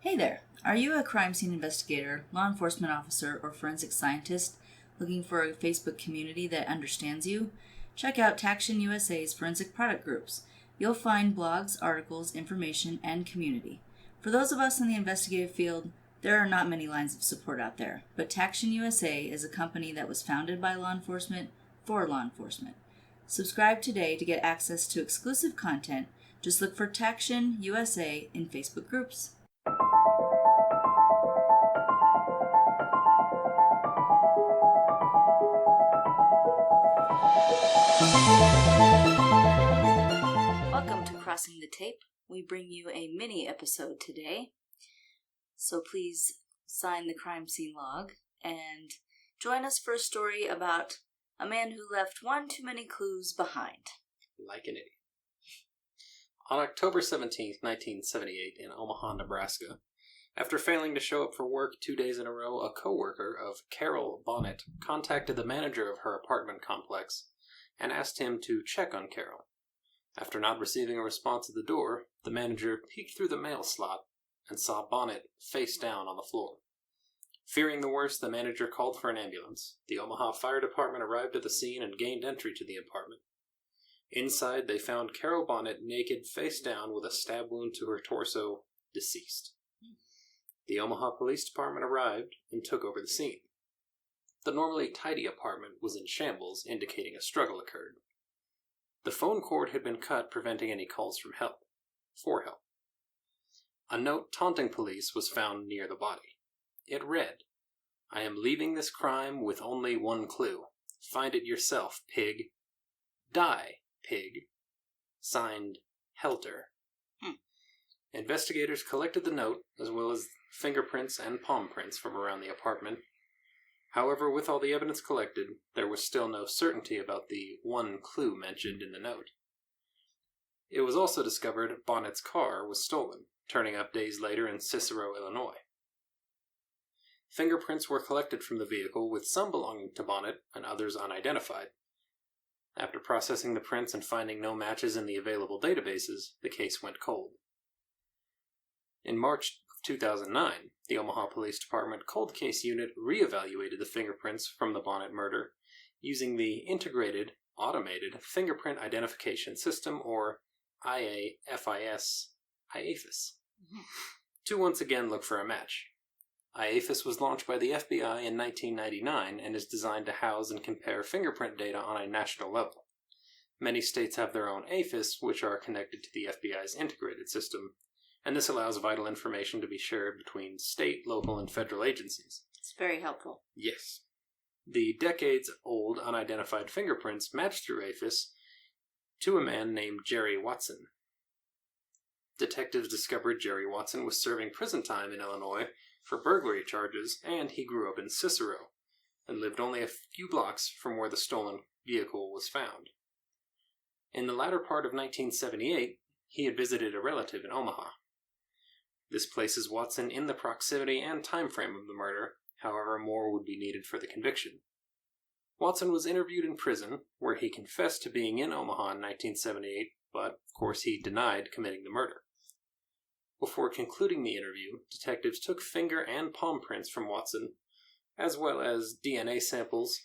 Hey there! Are you a crime scene investigator, law enforcement officer, or forensic scientist looking for a Facebook community that understands you? Check out Taction USA's forensic product groups. You'll find blogs, articles, information, and community. For those of us in the investigative field, there are not many lines of support out there, but Taction USA is a company that was founded by law enforcement for law enforcement. Subscribe today to get access to exclusive content. Just look for Taction USA in Facebook groups. Welcome to Crossing the Tape. We bring you a mini episode today. So please sign the crime scene log and join us for a story about a man who left one too many clues behind. Like an idiot. On October 17th, 1978, in Omaha, Nebraska, after failing to show up for work 2 days in a row, a co-worker of Carol Bonnet contacted the manager of her apartment complex and asked him to check on Carol. After not receiving a response at the door, the manager peeked through the mail slot and saw Bonnet face down on the floor. Fearing the worst, the manager called for an ambulance. The Omaha Fire Department arrived at the scene and gained entry to the apartment. Inside, they found Carol Bonnet naked, face down, with a stab wound to her torso, deceased. The Omaha Police Department arrived and took over the scene. The normally tidy apartment was in shambles, indicating a struggle occurred. The phone cord had been cut, preventing any calls for help. A note taunting police was found near the body. It read, "I am leaving this crime with only one clue. Find it yourself, pig. Die, pig." Signed, Helter. Investigators collected the note, as well as fingerprints and palm prints from around the apartment. However, with all the evidence collected, there was still no certainty about the one clue mentioned in the note. It was also discovered Bonnet's car was stolen, turning up days later in Cicero, Illinois. Fingerprints were collected from the vehicle, with some belonging to Bonnet and others unidentified. After processing the prints and finding no matches in the available databases, the case went cold. In March of 2009, the Omaha Police Department Cold Case Unit reevaluated the fingerprints from the Bonnet murder using the Integrated Automated Fingerprint Identification System, or IAFIS, to once again look for a match. IAFIS was launched by the FBI in 1999 and is designed to house and compare fingerprint data on a national level. Many states have their own AFIS, which are connected to the FBI's integrated system, and this allows vital information to be shared between state, local, and federal agencies. It's very helpful. Yes. The decades-old unidentified fingerprints matched through AFIS to a man named Jerry Watson. Detectives discovered Jerry Watson was serving prison time in Illinois for burglary charges, and he grew up in Cicero and lived only a few blocks from where the stolen vehicle was found. In the latter part of 1978, he had visited a relative in Omaha. This places Watson in the proximity and time frame of the murder, however more would be needed for the conviction. Watson was interviewed in prison, where he confessed to being in Omaha in 1978, but, of course, he denied committing the murder. Before concluding the interview, detectives took finger and palm prints from Watson, as well as DNA samples,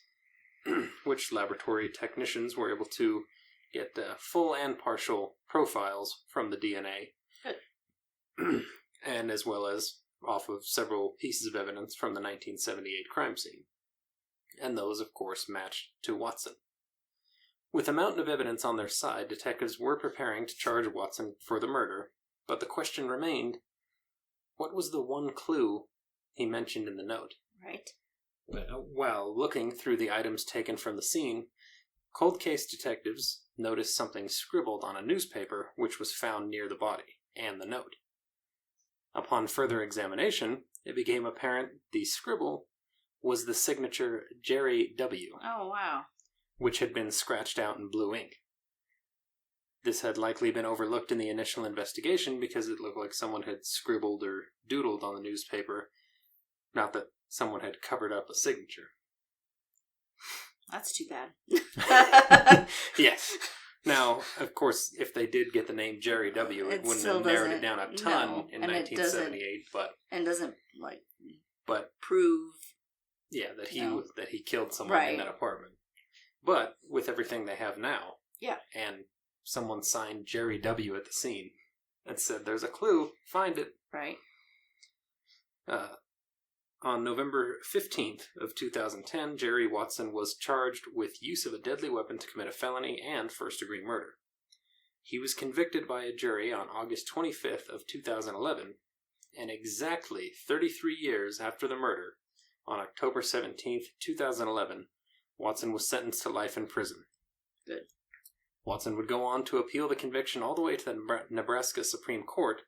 which laboratory technicians were able to get full and partial profiles from the DNA. Good. And as well as off of several pieces of evidence from the 1978 crime scene. And those, of course, matched to Watson. With a mountain of evidence on their side, detectives were preparing to charge Watson for the murder, but the question remained, what was the one clue he mentioned in the note? Right. While looking through the items taken from the scene, cold case detectives noticed something scribbled on a newspaper which was found near the body and the note. Upon further examination, it became apparent the scribble was the signature Jerry W. Oh, wow. Which had been scratched out in blue ink. This had likely been overlooked in the initial investigation because it looked like someone had scribbled or doodled on the newspaper, not that someone had covered up a signature. That's too bad. Yes. Now, of course, if they did get the name Jerry W., it wouldn't have narrowed it down a ton in 1978, and doesn't but prove that he killed someone in that apartment. But with everything they have now, and someone signed Jerry W. at the scene and said, "There's a clue, find it." Right. On November 15th of 2010, Jerry Watson was charged with use of a deadly weapon to commit a felony and first-degree murder. He was convicted by a jury on August 25th of 2011, and exactly 33 years after the murder, on October 17th, 2011, Watson was sentenced to life in prison. Good. Watson would go on to appeal the conviction all the way to the Nebraska Supreme Court,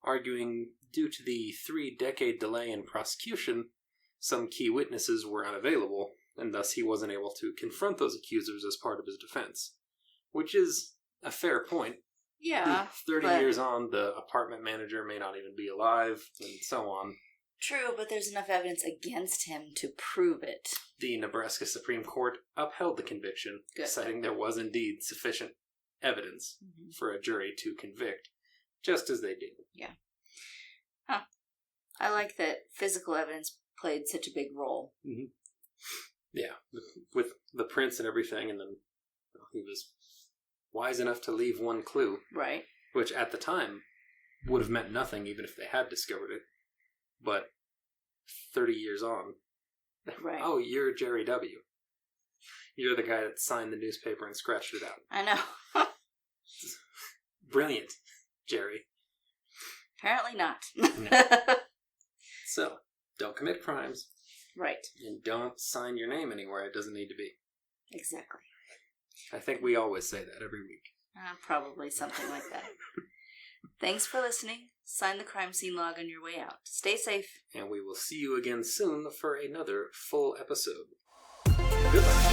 arguing due to the 3-decade delay in prosecution, some key witnesses were unavailable, and thus he wasn't able to confront those accusers as part of his defense. Which is a fair point. Yeah. 30 years on, the apartment manager may not even be alive, and so on. True, but there's enough evidence against him to prove it. The Nebraska Supreme Court upheld the conviction, citing there was indeed sufficient evidence for a jury to convict, just as they did. Yeah. Huh. I like that physical evidence played such a big role. Mm-hmm. Yeah, with the prints and everything, and then he was wise enough to leave one clue. Right. Which at the time would have meant nothing even if they had discovered it. But 30 years on, right. Oh, you're Jerry W. You're the guy that signed the newspaper and scratched it out. I know. Brilliant, Jerry. Apparently not. No. So, don't commit crimes. Right. And don't sign your name anywhere it doesn't need to be. Exactly. I think we always say that every week. Probably something like that. Thanks for listening. Sign the crime scene log on your way out. Stay safe. And we will see you again soon for another full episode. Goodbye.